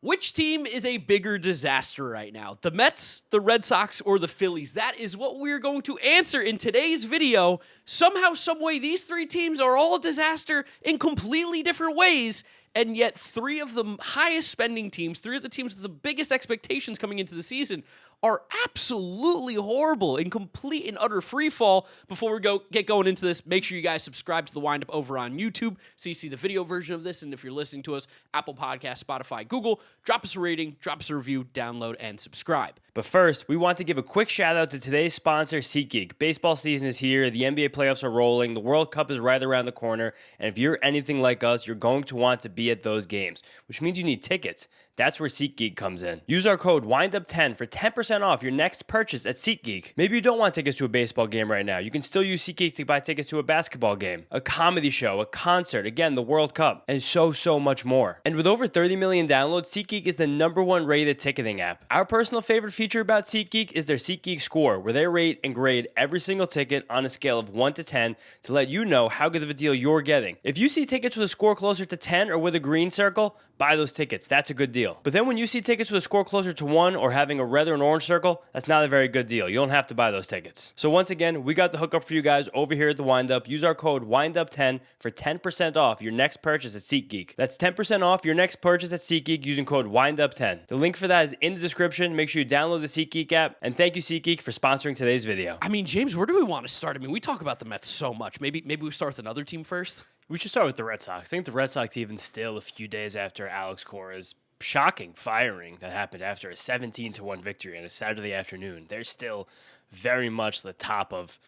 Which team is a bigger disaster right now? The Mets, the Red Sox, or the Phillies? That is what we're going to answer in today's video. Somehow, someway, these three teams are all a disaster in completely different ways, and yet three of the highest spending teams, three of the teams with the biggest expectations coming into the season, are absolutely horrible in complete and utter free fall. Before we get going into this, make sure you guys subscribe to the Windup over on YouTube so you see the video version of this. And if you're listening to us, Apple Podcasts, Spotify, Google, drop us a rating, drop us a review, download, and subscribe. But first, we want to give a quick shout out to today's sponsor, SeatGeek. Baseball season is here, the NBA playoffs are rolling, the World Cup is right around the corner, and if you're anything like us, you're going to want to be at those games, which means you need tickets. That's where SeatGeek comes in. Use our code WINDUP10 for 10% off your next purchase at SeatGeek. Maybe you don't want tickets to a baseball game right now. You can still use SeatGeek to buy tickets to a basketball game, a comedy show, a concert, again, the World Cup, and so much more. And with over 30 million downloads, SeatGeek is the #1 rated ticketing app. Our personal favorite feature about SeatGeek is their SeatGeek score, where they rate and grade every single ticket on a scale of 1 to 10 to let you know how good of a deal you're getting. If you see tickets with a score closer to 10 or with a green circle, buy those tickets. That's a good deal. But then when you see tickets with a score closer to 1 or having a red or an orange circle, that's not a very good deal. You don't have to buy those tickets. So once again, we got the hookup for you guys over here at the Windup. Use our code WINDUP10 for 10% off your next purchase at SeatGeek. That's 10% off your next purchase at SeatGeek using code WINDUP10. The link for that is in the description. Make sure you download the SeatGeek app. And thank you, SeatGeek, for sponsoring today's video. I mean, James, where do we want to start? I mean, we talk about the Mets so much. Maybe we start with another team first? We should start with the Red Sox. I think the Red Sox, even still a few days after Alex Cora's shocking firing that happened after a 17-1 victory on a Saturday afternoon, they're still very much the top of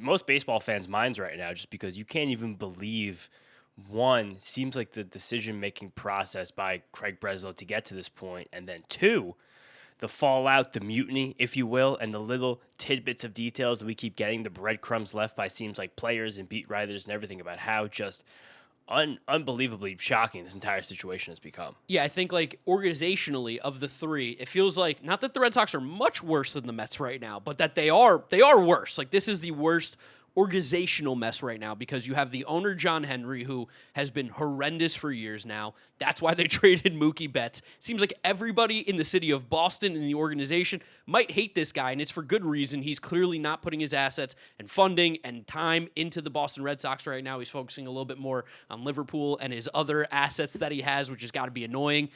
most baseball fans' minds right now, just because you can't even believe, one, seems like the decision-making process by Craig Breslow to get to this point, and then two, the fallout, the mutiny, if you will, and the little tidbits of details that we keep getting, the breadcrumbs left by seems like players and beat writers and everything about how just unbelievably shocking this entire situation has become. Yeah, I think like organizationally of the three, it feels like not that the Red Sox are much worse than the Mets right now, but that they are worse. Like this is the worst organizational mess right now because you have the owner, John Henry, who has been horrendous for years now. That's why they traded Mookie Betts. Seems like everybody in the city of Boston and the organization might hate this guy, and it's for good reason. He's clearly not putting his assets and funding and time into the Boston Red Sox right now. He's focusing a little bit more on Liverpool and his other assets that he has, which has got to be annoying.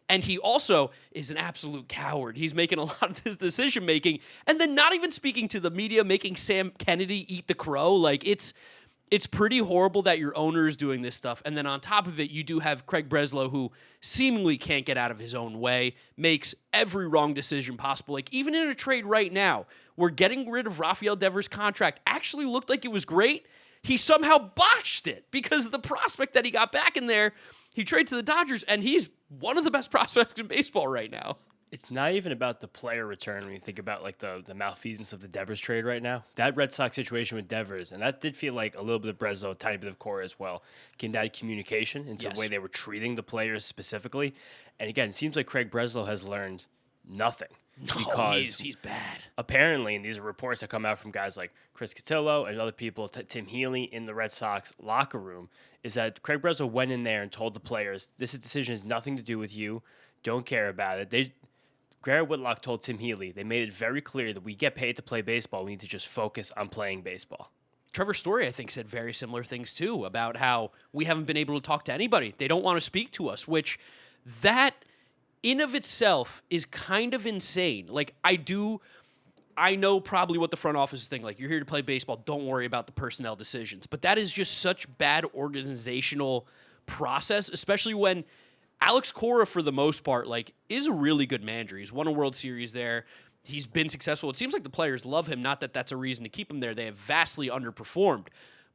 And he also is an absolute coward. He's making a lot of this decision-making and then not even speaking to the media, making Sam Kennedy eat the crow. Like, it's pretty horrible that your owner is doing this stuff. And then on top of it, you do have Craig Breslow, who seemingly can't get out of his own way, makes every wrong decision possible. Like, even in a trade right now, where getting rid of Rafael Devers' contract actually looked like it was great, he somehow botched it because the prospect that he got back in there, he traded to the Dodgers, and he's one of the best prospects in baseball right now. It's not even about the player return when you think about like the malfeasance of the Devers trade right now. That Red Sox situation with Devers, and that did feel like a little bit of Breslow, a tiny bit of Cora as well, came down to communication into the way they were treating the players specifically. And again, it seems like Craig Breslow has learned nothing. No, because he's bad. Apparently, and these are reports that come out from guys like Chris Cotillo and other people, Tim Healy in the Red Sox locker room, is that Craig Breslow went in there and told the players, this decision has nothing to do with you. Don't care about it. Garrett Whitlock told Tim Healy, they made it very clear that we get paid to play baseball. We need to just focus on playing baseball. Trevor Story, I think, said very similar things, too, about how we haven't been able to talk to anybody. They don't want to speak to us, which that in of itself is kind of insane. Like, I know probably what the front office is thinking. Like, you're here to play baseball. Don't worry about the personnel decisions. But that is just such bad organizational process, especially when Alex Cora, for the most part, like, is a really good manager. He's won a World Series there. He's been successful. It seems like the players love him. Not that that's a reason to keep him there. They have vastly underperformed.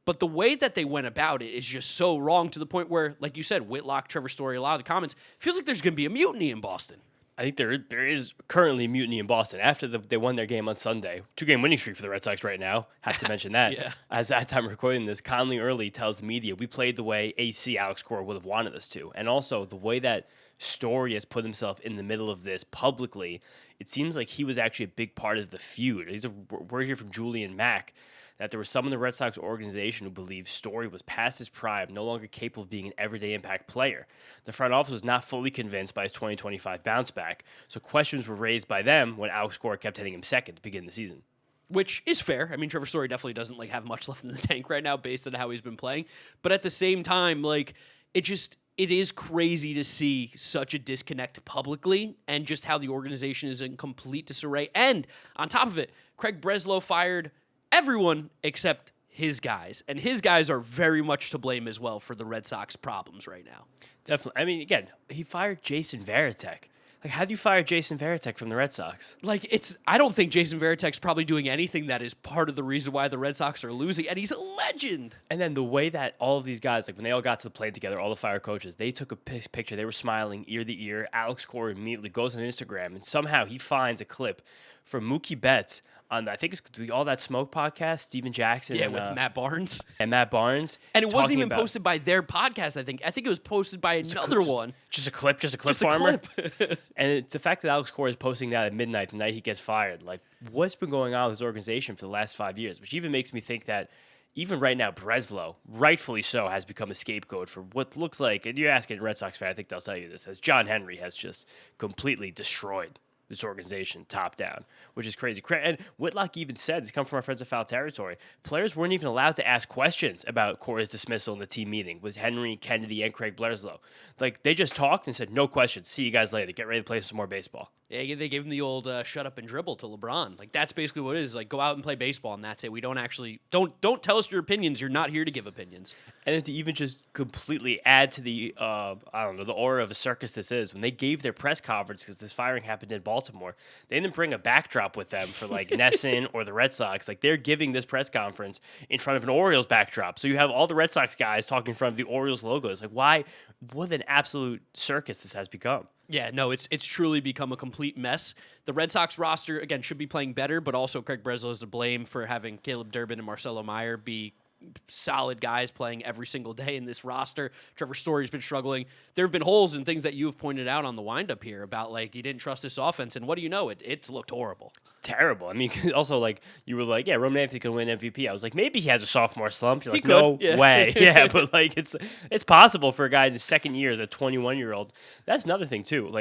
But the way that they went about it is just so wrong to the point where, like you said, Whitlock, Trevor Story, a lot of the comments, feels like there's going to be a mutiny in Boston. I think there is currently a mutiny in Boston after they won their game on Sunday. 2-game winning streak for the Red Sox right now. Have to mention that. Yeah. As at time recording this, Conley Early tells the media, we played the way AC Alex Cora would have wanted us to. And also the way that Story has put himself in the middle of this publicly, it seems like he was actually a big part of the feud. We're here from Julian Mack that there was some in the Red Sox organization who believed Story was past his prime, no longer capable of being an everyday impact player. The front office was not fully convinced by his 2025 bounce back, so questions were raised by them when Alex Cora kept hitting him second to begin the season. Which is fair. I mean, Trevor Story definitely doesn't have much left in the tank right now based on how he's been playing. But at the same time, it is crazy to see such a disconnect publicly and just how the organization is in complete disarray. And on top of it, Craig Breslow fired everyone except his guys. And his guys are very much to blame as well for the Red Sox problems right now. Definitely. I mean, again, he fired Jason Varitek. How do you fire Jason Varitek from the Red Sox? I don't think Jason Varitek's probably doing anything that is part of the reason why the Red Sox are losing, and he's a legend. And then the way that all of these guys, when they all got to the plane together, all the fire coaches, they took a picture. They were smiling ear to ear. Alex Cora immediately goes on Instagram, and somehow he finds a clip from Mookie Betts on, I think it's the All That Smoke podcast, Steven Jackson. Yeah, with Matt Barnes. And Matt Barnes. And it wasn't even posted by their podcast, I think. I think it was posted by another one. Just a clip farmer. And it's the fact that Alex Cora is posting that at midnight, the night he gets fired. What's been going on with this organization for the last 5 years? Which even makes me think that even right now, Breslow, rightfully so, has become a scapegoat for what looks like, and you're asking a Red Sox fan, I think they'll tell you this, as John Henry has just completely destroyed this organization top down, which is crazy. And Whitlock even said, it's come from our friends at Foul Territory, players weren't even allowed to ask questions about Cora's dismissal in the team meeting with Henry, Kennedy, and Craig Breslow. They just talked and said, no questions, see you guys later, get ready to play some more baseball. Yeah, they gave him the old shut up and dribble to LeBron. That's basically what it is. Go out and play baseball, and that's it. We don't actually don't tell us your opinions. You're not here to give opinions. And then to even just completely add to the the aura of a circus this is, when they gave their press conference because this firing happened in Baltimore, they didn't bring a backdrop with them for Nesson or the Red Sox. They're giving this press conference in front of an Orioles backdrop, so you have all the Red Sox guys talking in front of the Orioles logos. Why? What an absolute circus this has become. Yeah, no, it's truly become a complete mess. The Red Sox roster, again, should be playing better, but also Craig Breslow is to blame for having Caleb Durbin and Marcelo Meyer be solid guys playing every single day in this roster. Trevor Story's been struggling. There have been holes and things that you have pointed out on the windup here about you didn't trust this offense, and what do you know? It's looked horrible. It's terrible. I mean, also you were yeah, Roman Anthony can win MVP. I was maybe he has a sophomore slump. You're no way. Yeah, but it's possible for a guy in his second year as a 21-year-old. That's another thing too.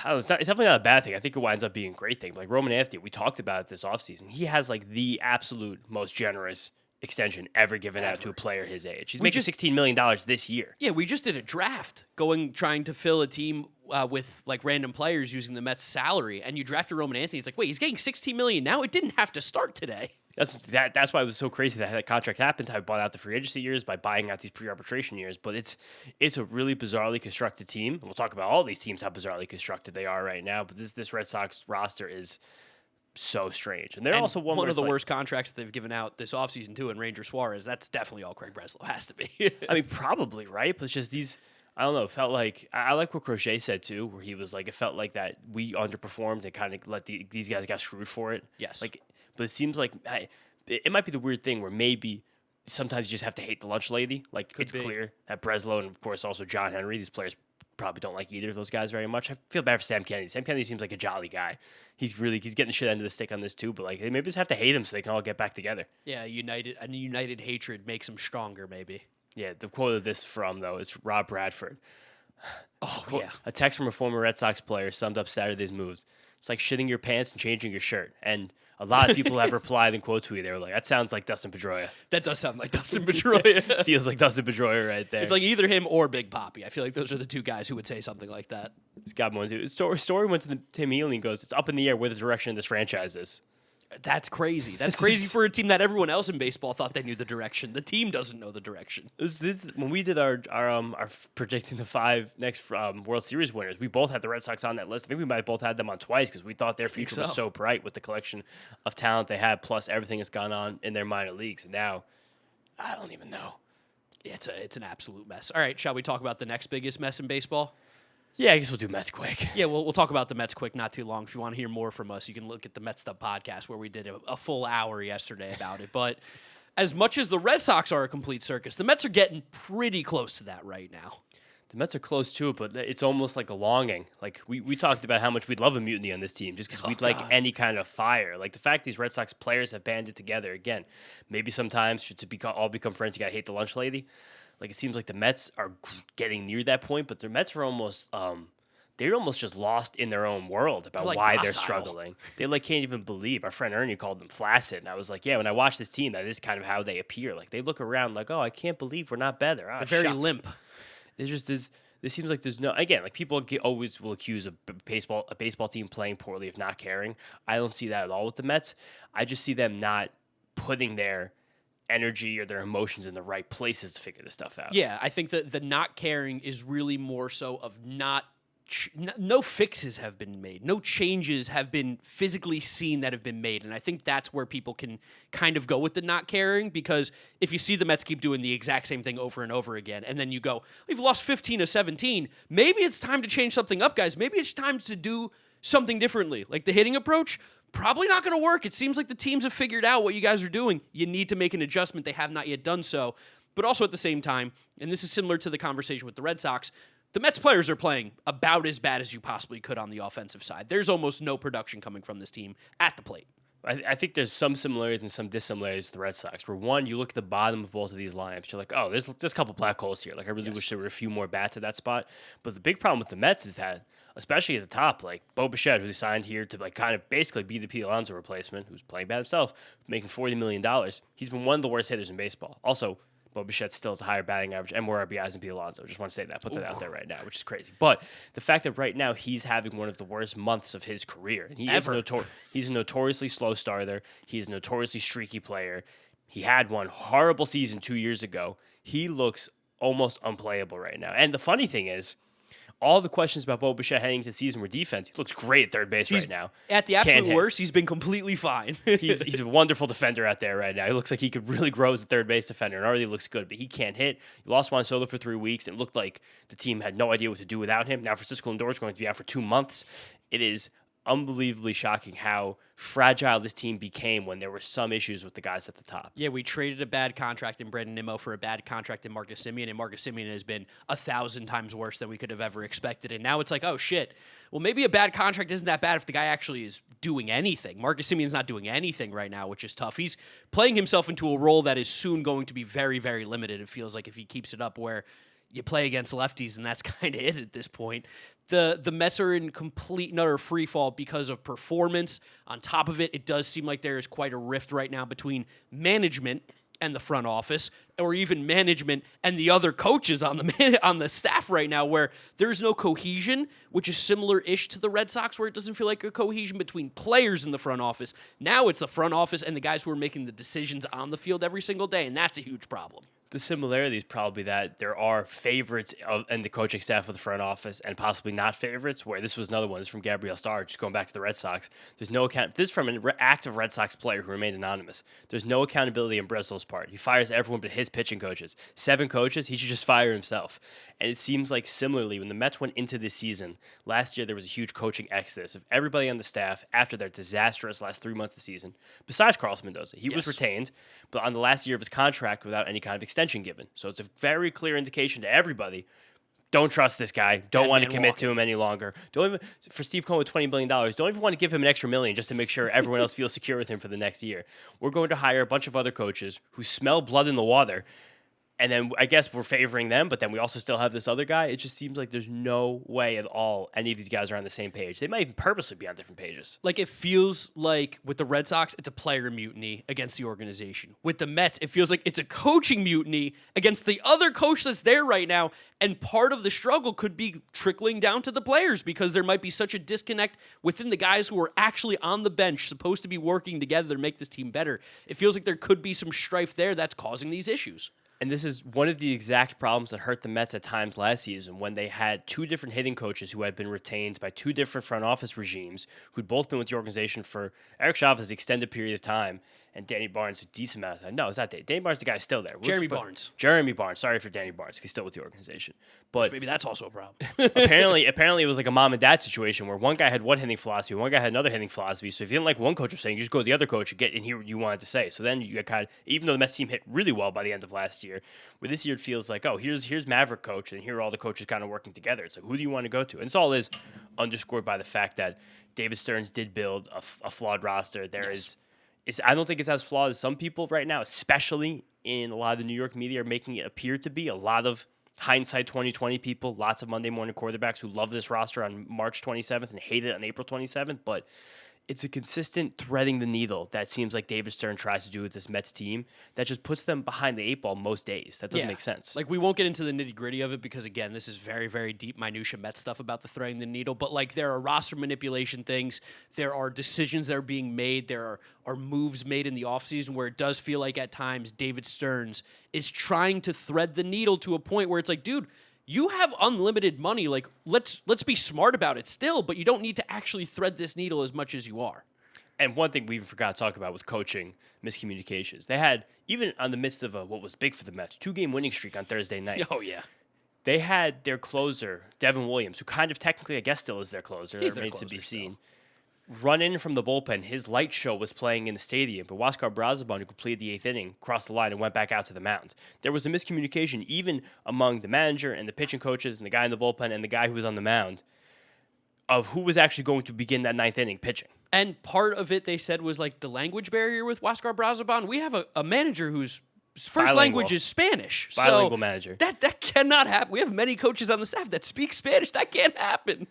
It's definitely not a bad thing. I think it winds up being a great thing. Roman Anthony, we talked about it this offseason. He has the absolute most generous extension ever given out to a player his age. He's making $16 million this year. Yeah, we just did a draft trying to fill a team with random players using the Mets' salary, and you drafted Roman Anthony. It's wait, he's getting $16 million now? It didn't have to start today. That's why it was so crazy that contract happens. How he bought out the free agency years by buying out these pre-arbitration years. But it's a really bizarrely constructed team. And we'll talk about all these teams, how bizarrely constructed they are right now. But this Red Sox roster is so strange. And they're also one of the worst contracts that they've given out this offseason too. And Ranger Suarez, that's definitely all Craig Breslow has to be. I mean, probably, right? But it's just these. I don't know. It felt I like what Crochet said too, where he was it felt like that we underperformed and kind of let these guys got screwed for it. Yes. But it seems it might be the weird thing where maybe sometimes you just have to hate the lunch lady. It's clear that Breslow and, of course, also John Henry, these players probably don't like either of those guys very much. I feel bad for Sam Kennedy. Sam Kennedy seems like a jolly guy. He's getting the shit end of the stick on this too, but they maybe just have to hate him so they can all get back together. Yeah, united hatred makes them stronger, maybe. Yeah, the quote of this though, is Rob Bradford. Oh, quote, yeah. A text from a former Red Sox player summed up Saturday's moves. It's like shitting your pants and changing your shirt. And a lot of people have replied and quote tweeted. They were that sounds like Dustin Pedroia. That does sound like Dustin Pedroia. Feels like Dustin Pedroia right there. It's either him or Big Papi. I feel like those are the two guys who would say something like that. He's got one too. Story went to Tim Healy and goes, it's up in the air where the direction of this franchise is. That's crazy. That's crazy for a team that everyone else in baseball thought they knew the direction. The team doesn't know the direction. When we did our predicting the 5 next World Series winners, we both had the Red Sox on that list. I think we might have both had them on twice because we thought their future was so bright with the collection of talent they had, plus everything that's gone on in their minor leagues. And now, I don't even know. It's an absolute mess. All right, shall we talk about the next biggest mess in baseball? Yeah, I guess we'll do Mets quick. Yeah, we'll talk about the Mets quick, not too long. If you want to hear more from us, you can look at the Mets Stuff podcast where we did a full hour yesterday about it. But as much as the Red Sox are a complete circus, the Mets are getting pretty close to that right now. The Mets are close to it, but it's almost like a longing. Like we talked about how much we'd love a mutiny on this team just because we'd like any kind of fire. Like the fact these Red Sox players have banded together again. Maybe sometimes all become friends, you got to hate the lunch lady. Like it seems like the Mets are getting near that point, but the Mets are almost they're almost just lost in their own world about like why docile. they're struggling. They like can't even believe. Our friend Ernie called them flaccid, and I was like, yeah. When I watch this team, that is kind of how they appear. Like they look around like, oh, I can't believe we're not better. Oh, They're very shucks. limp. There's just this. This seems like there's no. Again, like people always will accuse a baseball team playing poorly of not caring. I don't see that at all with the Mets. I just see them not putting their energy or their emotions in the right places to figure this stuff out. Yeah, I think that the not caring is really more so of no fixes have been made. No changes have been physically seen that have been made. And I think that's where people can kind of go with the not caring, because if you see the Mets keep doing the exact same thing over and over again, and then you go, we've lost 15 of 17, maybe it's time to change something up, guys. Maybe it's time to do something differently. Like the hitting approach, probably not going to work. It seems like the teams have figured out what you guys are doing. You need to make an adjustment. They have not yet done so. But also at the same time, and this is similar to the conversation with the Red Sox, the Mets players are playing about as bad as you possibly could on the offensive side. There's almost no production coming from this team at the plate. I think there's some similarities and some dissimilarities with the Red Sox. Where one, you look at the bottom of both of these lineups, you're like, oh, there's a couple black holes here. Like I really wish there were a few more bats at that spot. But the big problem with the Mets is that, especially at the top, like Bo Bichette, who signed here to like kind of basically be the Pete Alonso replacement, who's playing bad himself, making $40 million. He's been one of the worst hitters in baseball. Also, Bo Bichette still has a higher batting average and more RBIs than Pete Alonso. Just want to say that. Put that out there right now, which is crazy. But the fact that right now he's having one of the worst months of his career. And he's a notoriously slow starter. He's a notoriously streaky player. He had one horrible season 2 years ago. He looks almost unplayable right now. And the funny thing is, all the questions about Bo Bichette heading into the season were defense. He looks great at third base right now. At the absolute worst, he's been completely fine. He's a wonderful defender out there right now. He looks like he could really grow as a third base defender, and already looks good, but he can't hit. He lost Juan Soto for 3 weeks. It looked like the team had no idea what to do without him. Now Francisco Lindor is going to be out for 2 months. It is unbelievably shocking how fragile this team became when there were some issues with the guys at the top. Yeah, we traded a bad contract in Brandon Nimmo for a bad contract in Marcus Semien, and Marcus Semien has been 1,000 times worse than we could have ever expected. And now it's like, oh, shit. Well, maybe a bad contract isn't that bad if the guy actually is doing anything. Marcus Semien's not doing anything right now, which is tough. He's playing himself into a role that is soon going to be very, very limited, it feels like, if he keeps it up, where you play against lefties, and that's kind of it at this point. The Mets are in complete and utter free fall because of performance. On top of it, it does seem like there is quite a rift right now between management and the front office, or even management and the other coaches on the staff right now, where there's no cohesion, which is similar-ish to the Red Sox, where it doesn't feel like a cohesion between players in the front office. Now it's the front office and the guys who are making the decisions on the field every single day, and that's a huge problem. The similarity is probably that there are favorites in the coaching staff of the front office and possibly not favorites, where this was another one. This is from Gabriel Starr, just going back to the Red Sox. There's no account. This is from an active Red Sox player who remained anonymous. There's no accountability on Breslo's part. He fires everyone but his pitching coaches. 7 coaches, he should just fire himself. And it seems like similarly, when the Mets went into this season, last year there was a huge coaching exodus of everybody on the staff after their disastrous last 3 months of the season, besides Carlos Mendoza. He was retained, but on the last year of his contract without any kind of extension given. So it's a very clear indication to everybody, don't trust this guy. Don't want to commit to him any longer. Don't even, for Steve Cohen with $20 billion, don't even want to give him an extra $1 million just to make sure everyone else feels secure with him for the next year. We're going to hire a bunch of other coaches who smell blood in the water, and then I guess we're favoring them, but then we also still have this other guy. It just seems like there's no way at all any of these guys are on the same page. They might even purposely be on different pages. Like, it feels like with the Red Sox, it's a player mutiny against the organization. With the Mets, it feels like it's a coaching mutiny against the other coach that's there right now. And part of the struggle could be trickling down to the players, because there might be such a disconnect within the guys who are actually on the bench, supposed to be working together to make this team better. It feels like there could be some strife there that's causing these issues. And this is one of the exact problems that hurt the Mets at times last season, when they had 2 different hitting coaches who had been retained by 2 different front office regimes, who'd both been with the organization for Eric Chavez's extended period of time. and Danny Barnes a decent amount of time. No, it's not Danny Barnes. The guy's still there. Jeremy Barnes. Jeremy Barnes. Sorry for Danny Barnes. He's still with the organization. But Maybe that's also a problem. apparently it was like a mom and dad situation where one guy had one hitting philosophy, one guy had another hitting philosophy. So if you didn't like one coach was saying, you just go to the other coach and hear what you wanted to say. So then you got kind of, even though the Mets team hit really well by the end of last year, where this year it feels like, oh, here's Maverick coach, and here are all the coaches kind of working together. It's like, who do you want to go to? And it's all is underscored by the fact that David Stearns did build a flawed roster. I don't think it's as flawed as some people right now, especially in a lot of the New York media are making it appear to be. A lot of hindsight 2020 people, lots of Monday morning quarterbacks who love this roster on March 27th and hate it on April 27th, but it's a consistent threading the needle that seems like David Stern tries to do with this Mets team that just puts them behind the eight ball most days. That doesn't make sense. Like, we won't get into the nitty-gritty of it because, again, this is very, very deep minutia Mets stuff about the threading the needle, but, like, there are roster manipulation things. There are decisions that are being made. There are moves made in the offseason where it does feel like at times David Stearns is trying to thread the needle to a point where it's like, dude, you have unlimited money. Like, let's be smart about it still, but you don't need to actually thread this needle as much as you are. And one thing we even forgot to talk about with coaching miscommunications. They had, even on the midst of what was big for the Mets, 2-game winning streak on Thursday night. Oh, yeah. They had their closer, Devin Williams, who kind of technically, I guess, still is their closer. He's It their remains to closer be still. seen. Run in from the bullpen. His light show was playing in the stadium, but Huáscar Brazoban, who completed the 8th inning, crossed the line and went back out to the mound. There was a miscommunication even among the manager and the pitching coaches and the guy in the bullpen and the guy who was on the mound of who was actually going to begin that 9th inning pitching. And part of it, they said, was like the language barrier with Huáscar Brazoban. We have a manager whose first language is Spanish. Bilingual manager. That cannot happen. We have many coaches on the staff that speak Spanish. That can't happen.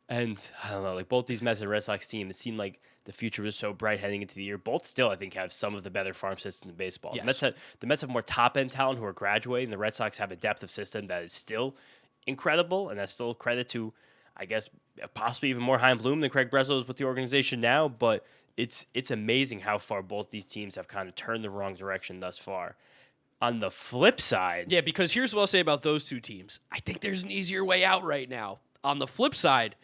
And I don't know, like both these Mets and Red Sox team, it seemed like the future was so bright heading into the year. Both still, I think, have some of the better farm systems in baseball. Yes. The Mets have more top-end talent who are graduating. The Red Sox have a depth of system that is still incredible, and that's still credit to, I guess, possibly even more Chaim Bloom than Craig Breslow is with the organization now. But it's amazing how far both these teams have kind of turned the wrong direction thus far. On the flip side... Yeah, because here's what I'll say about those two teams. I think there's an easier way out right now. On the flip side,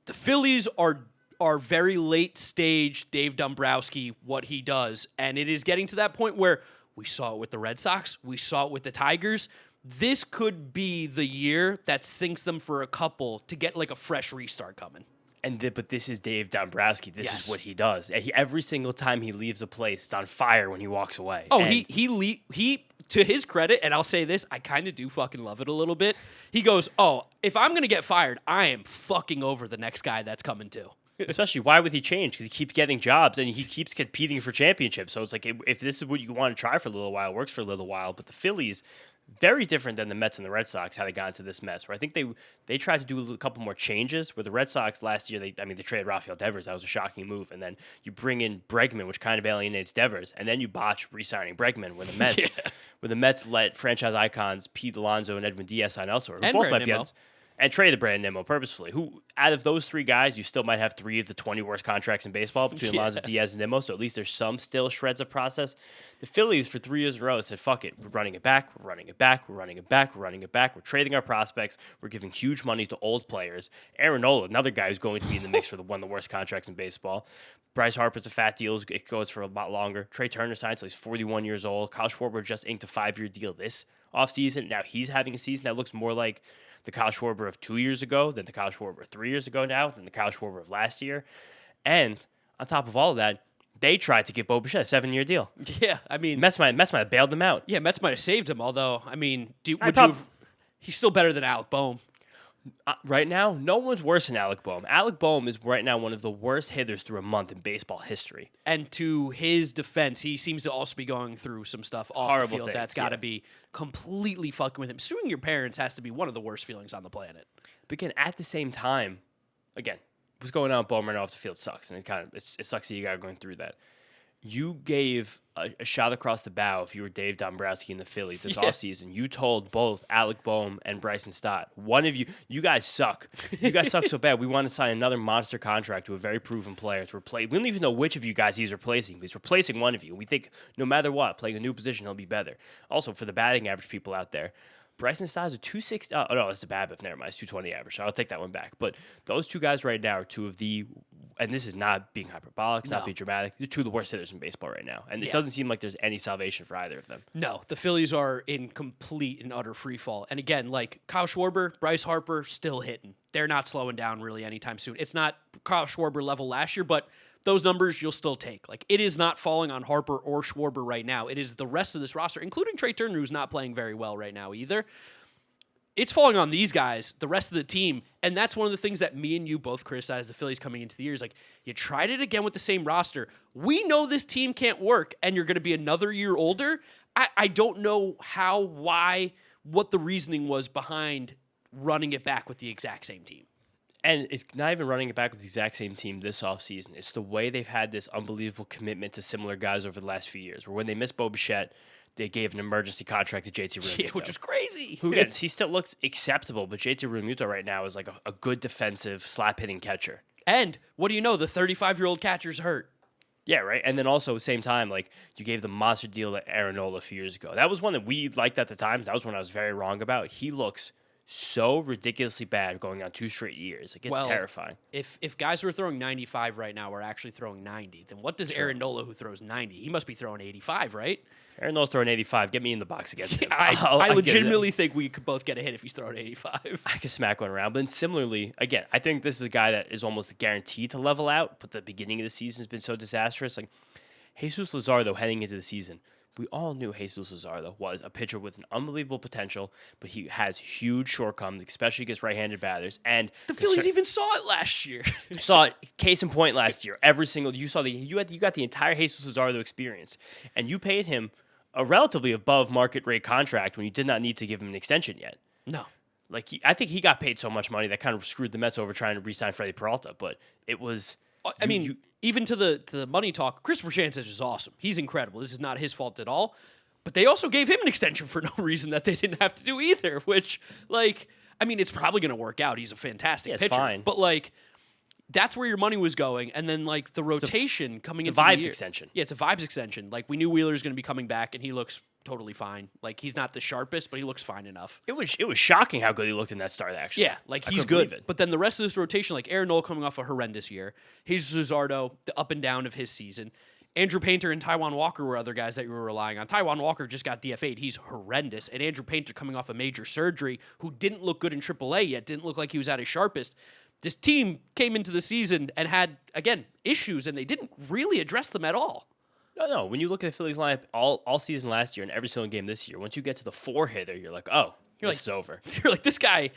the Phillies are very late stage Dave Dombrowski, what he does. And it is getting to that point where we saw it with the Red Sox. We saw it with the Tigers. This could be the year that sinks them for a couple to get like a fresh restart coming. But this is Dave Dombrowski. This is what he does. Every single time he leaves a place, it's on fire when he walks away. Oh, he to his credit, and I'll say this, I kind of do fucking love it a little bit. He goes, oh, if I'm going to get fired, I am fucking over the next guy that's coming too. Especially, why would he change? Because he keeps getting jobs and he keeps competing for championships. So it's like, if this is what you want to try for a little while, it works for a little while. But the Phillies, very different than the Mets and the Red Sox, how they got into this mess. Where I think they tried to do a couple more changes. Where the Red Sox last year, they traded Rafael Devers. That was a shocking move. And then you bring in Bregman, which kind of alienates Devers. And then you botch re-signing Bregman when the Mets, where the Mets let franchise icons Pete Alonso and Edwin Diaz sign elsewhere. And both might Brandon be and traded Brandon Nimmo purposefully, who, out of those three guys, you still might have 3 of the 20 worst contracts in baseball between Alonso, Diaz, and Nimmo, so at least there's some still shreds of process. The Phillies, for 3 years in a row, said, fuck it, we're running it back, we're running it back, we're running it back, we're running it back, we're trading our prospects, we're giving huge money to old players. Aaron Nola, another guy who's going to be in the mix for one of the worst contracts in baseball. Bryce Harper's a fat deal, it goes for a lot longer. Trey Turner signed until he's 41 years old. Kyle Schwarber just inked a 5-year deal this offseason. Now he's having a season that looks more like the Kyle Schwarber of 2 years ago, than the Kyle Schwarber of 3 years ago now, than the Kyle Schwarber of last year. And on top of all of that, they tried to give Bo Bichette a 7-year deal. Yeah, I mean... Mets might have bailed them out. Yeah, Mets might have saved him, although, I mean, he's still better than Alec Boehm. Right now, no one's worse than Alec Boehm. Alec Boehm is right now one of the worst hitters through a month in baseball history. And to his defense, he seems to also be going through some stuff off the field that's got to be completely fucking with him. Suing your parents has to be one of the worst feelings on the planet. But again, at the same time, what's going on with Boehm right now off the field sucks, and it sucks that you guys are going through that. You gave a shot across the bow if you were Dave Dombrowski in the Phillies this offseason. You told both Alec Boehm and Bryson Stott, one of you guys suck. You guys suck so bad. We want to sign another monster contract to a very proven player to replace. We don't even know which of you guys he's replacing, but he's replacing one of you. We think no matter what, playing a new position, he'll be better. Also, for the batting average people out there, Bryson Stott is a 260. Oh, no, that's a BABIP. Never mind. It's 220 average. So I'll take that one back. But those two guys right now are two of the and this is not being hyperbolic, it's not No. being dramatic. They're two of the worst hitters in baseball right now, and it Yeah. doesn't seem like there's any salvation for either of them. No, the Phillies are in complete and utter free fall. And again, like Kyle Schwarber, Bryce Harper, still hitting. They're not slowing down really anytime soon. It's not Kyle Schwarber level last year, but those numbers you'll still take. Like, it is not falling on Harper or Schwarber right now. It is the rest of this roster, including Trey Turner, who's not playing very well right now either. It's falling on these guys, the rest of the team, and that's one of the things that me and you both criticized the Phillies coming into the year is like, you tried it again with the same roster. We know this team can't work, and you're going to be another year older. I don't know how, why, what the reasoning was behind running it back with the exact same team. And it's not even running it back with the exact same team this offseason. It's the way they've had this unbelievable commitment to similar guys over the last few years, where when they missed Bo Bichette, they gave an emergency contract to JT Realmuto. Yeah, which was crazy. Who, again, he still looks acceptable, but JT Realmuto right now is like a good defensive, slap-hitting catcher. And what do you know? The 35-year-old catcher's hurt. Yeah, right. And then also at the same time, like, you gave the monster deal to Aaron Nola a few years ago. That was one that we liked at the time. That was one I was very wrong about. He looks so ridiculously bad going on 2 straight years. Like, it's terrifying. If guys who are throwing 95 right now are actually throwing 90, then what does Aaron Nola, who throws 90, he must be throwing 85, right? Aaron Nola's throwing 85. Get me in the box against him. I legitimately think we could both get a hit if he's throwing 85. I could smack one around. But then similarly, again, I think this is a guy that is almost guaranteed to level out, but the beginning of the season has been so disastrous. Like, Jesus Luzardo heading into the season, we all knew Jesus Luzardo was a pitcher with an unbelievable potential, but he has huge shortcomings, especially against right-handed batters. And The Phillies even saw it last year. saw it, case in point, last year. You got the entire Jesus Luzardo experience, and you paid him a relatively above market rate contract when you did not need to give him an extension yet. No. Like, I think he got paid so much money that kind of screwed the Mets over trying to re-sign Freddie Peralta, but it was. Even to the money talk, Christopher Sanchez is awesome. He's incredible. This is not his fault at all. But they also gave him an extension for no reason that they didn't have to do either, which, it's probably going to work out. He's a fantastic pitcher. Fine. But, that's where your money was going. And then, the rotation coming into a vibes the year. extension. Yeah, it's a vibes extension. We knew Wheeler's going to be coming back, and he looks totally fine. He's not the sharpest, but he looks fine enough. It was shocking how good he looked in that start, actually. Yeah, he's good. But then the rest of this rotation, Aaron Nola coming off a horrendous year, Jesus Luzardo, the up and down of his season, Andrew Painter and Taijuan Walker were other guys that you were relying on. Taijuan Walker just got DFA'd. He's horrendous. And Andrew Painter coming off a major surgery, who didn't look good in AAA yet, didn't look like he was at his sharpest. This team came into the season and had, again, issues, and they didn't really address them at all. No. When you look at the Phillies lineup all season last year and every single game this year, once you get to the 4-hitter, you're like, oh, this is over. You're like, this guy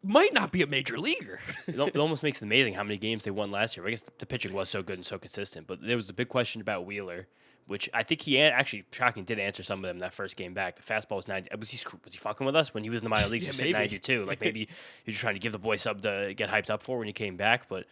might not be a major leaguer. It almost makes it amazing how many games they won last year. I guess the pitching was so good and so consistent, but there was a big question about Wheeler, which I think he actually shocking did answer some of them that first game back. The fastball was 90. Was he fucking with us when he was in the minor leagues? He was 92. Maybe he was trying to give the boy something to get hyped up for when he came back, but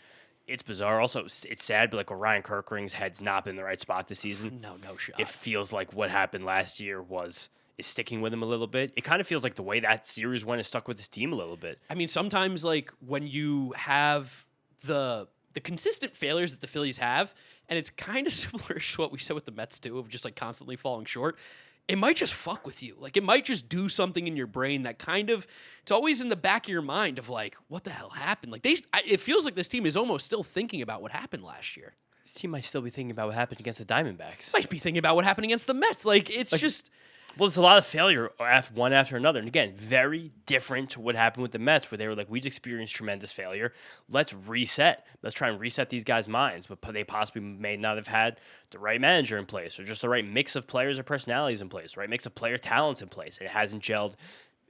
it's bizarre. Also, it's sad, but Ryan Kirkring's head's not been in the right spot this season. No shot. It feels like what happened last year is sticking with him a little bit. It kind of feels like the way that series went is stuck with his team a little bit. Sometimes when you have the consistent failures that the Phillies have, and it's kind of similar to what we said with the Mets too, of just constantly falling short, it might just fuck with you. It might just do something in your brain that it's always in the back of your mind of what the hell happened? It feels like this team is almost still thinking about what happened last year. This team might still be thinking about what happened against the Diamondbacks. Might be thinking about what happened against the Mets. Well, it's a lot of failure one after another. And again, very different to what happened with the Mets, where they were we just experienced tremendous failure. Let's reset. Let's try and reset these guys' minds. But they possibly may not have had the right manager in place, or just the right mix of players or personalities in place, the right mix of player talents in place. It hasn't gelled.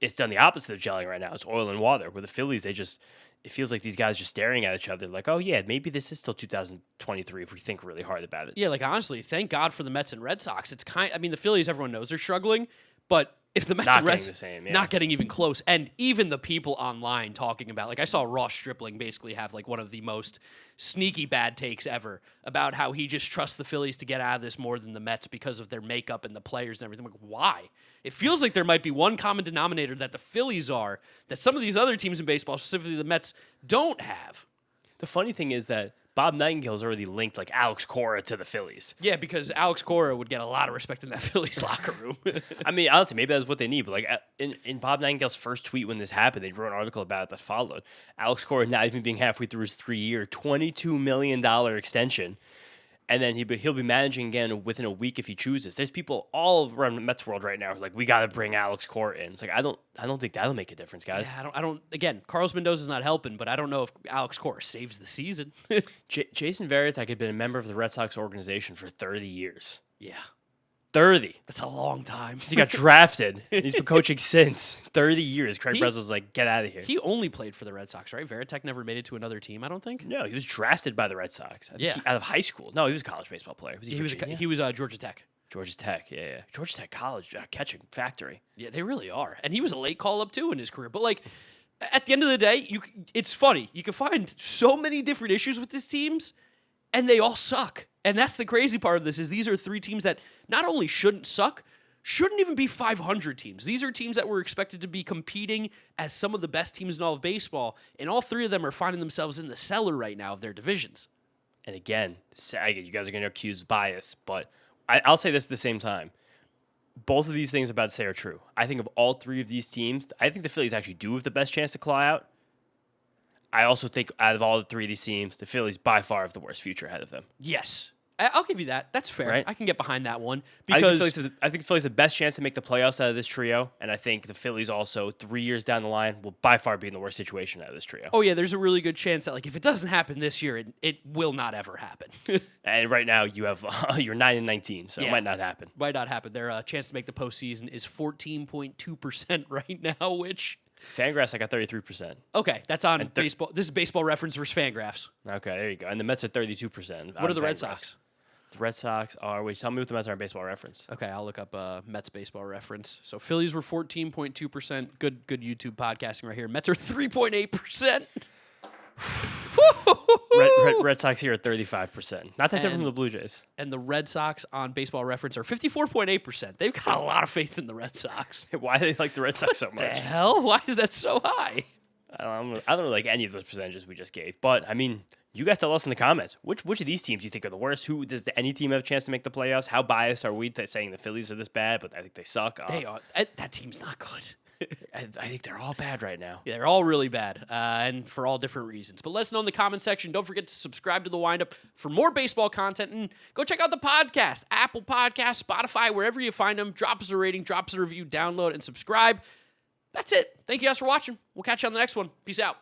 It's done the opposite of gelling right now. It's oil and water. Where the Phillies, it feels like these guys just staring at each other oh, yeah, maybe this is still 2023 if we think really hard about it. Yeah, honestly, thank God for the Mets and Red Sox. It's the Phillies, everyone knows they're struggling, but if the Mets and Red Sox not getting even close, and even the people online talking about, I saw Ross Stripling basically have one of the most sneaky bad takes ever about how he just trusts the Phillies to get out of this more than the Mets because of their makeup and the players and everything. Why? It feels like there might be one common denominator that the Phillies that some of these other teams in baseball, specifically the Mets, don't have. The funny thing is that Bob Nightingale's already linked like Alex Cora to the Phillies. Yeah, because Alex Cora would get a lot of respect in that Phillies locker room. I mean, honestly, maybe that's what they need. But like in Bob Nightingale's first tweet when this happened, they wrote an article about it that followed. Alex Cora not even being halfway through his 3-year, $22 million extension. And then he'll be managing again within a week if he chooses. There's people all around the Mets world right now who are like, we got to bring Alex Cora in. It's like I don't think that'll make a difference, guys. Yeah, I don't. Again, Carlos Mendoza's not helping, but I don't know if Alex Cora saves the season. Jason Varitek had been a member of the Red Sox organization for 30 years. Yeah, 30. that's a long time. He got drafted. He's been coaching since 30 years. Craig Breslow's like, get out of here. He only played for the Red Sox, right? Varitek never made it to another team, I don't think. No, he was drafted by the Red Sox. I think out of high school. No, he was a college baseball player. He was Georgia Tech. Georgia Tech, yeah. Georgia Tech College catching factory. Yeah, they really are. And he was a late call up too in his career. But like at the end of the day, it's funny. You can find so many different issues with these teams, and they all suck. And that's the crazy part of this is these are 3 teams that not only shouldn't suck, shouldn't even be 500 teams. These are teams that were expected to be competing as some of the best teams in all of baseball, and all 3 of them are finding themselves in the cellar right now of their divisions. And again, you guys are going to accuse bias, but I'll say this at the same time. Both of these things I'm about to say are true. I think of all 3 of these teams, I think the Phillies actually do have the best chance to claw out. I also think out of all the 3 of these teams, the Phillies by far have the worst future ahead of them. Yes. I'll give you that. That's fair. Right? I can get behind that one. I Because think the Phillies have the best chance to make the playoffs out of this trio, and I think the Phillies also, 3 years down the line, will by far be in the worst situation out of this trio. oh yeah, there's a really good chance that like if it doesn't happen this year, it will not ever happen. And right now, you have you're 9-19, so it might not happen. Might not happen. Their chance to make the postseason is 14.2% right now, which Fangraphs, I got 33%. okay, that's on baseball. This is Baseball Reference versus Fangraphs. Okay, there you go. And the Mets are 32%. What are the Red Sox? The Red Sox are. Wait, tell me what the Mets are on Baseball Reference. Okay, I'll look up Mets Baseball Reference. So Phillies were 14.2%. Good YouTube podcasting right here. Mets are 3.8%. Red Sox here at 35%. Not that different from the Blue Jays. And the Red Sox on Baseball Reference are 54.8%. They've got a lot of faith in the Red Sox. Why do they like the Red Sox so much? The hell? Why is that so high? I don't like any of those percentages we just gave. But, I mean, you guys tell us in the comments. Which of these teams do you think are the worst? Does any team have a chance to make the playoffs? How biased are we saying the Phillies are this bad, but I think they suck? They are. That team's not good. I think they're all bad right now. Yeah, they're all really bad, and for all different reasons. But let us know in the comment section. Don't forget to subscribe to the Windup for more baseball content, and go check out the podcast, Apple Podcasts, Spotify, wherever you find them. Drop us a rating, drop us a review, download, and subscribe. That's it. Thank you guys for watching. We'll catch you on the next one. Peace out.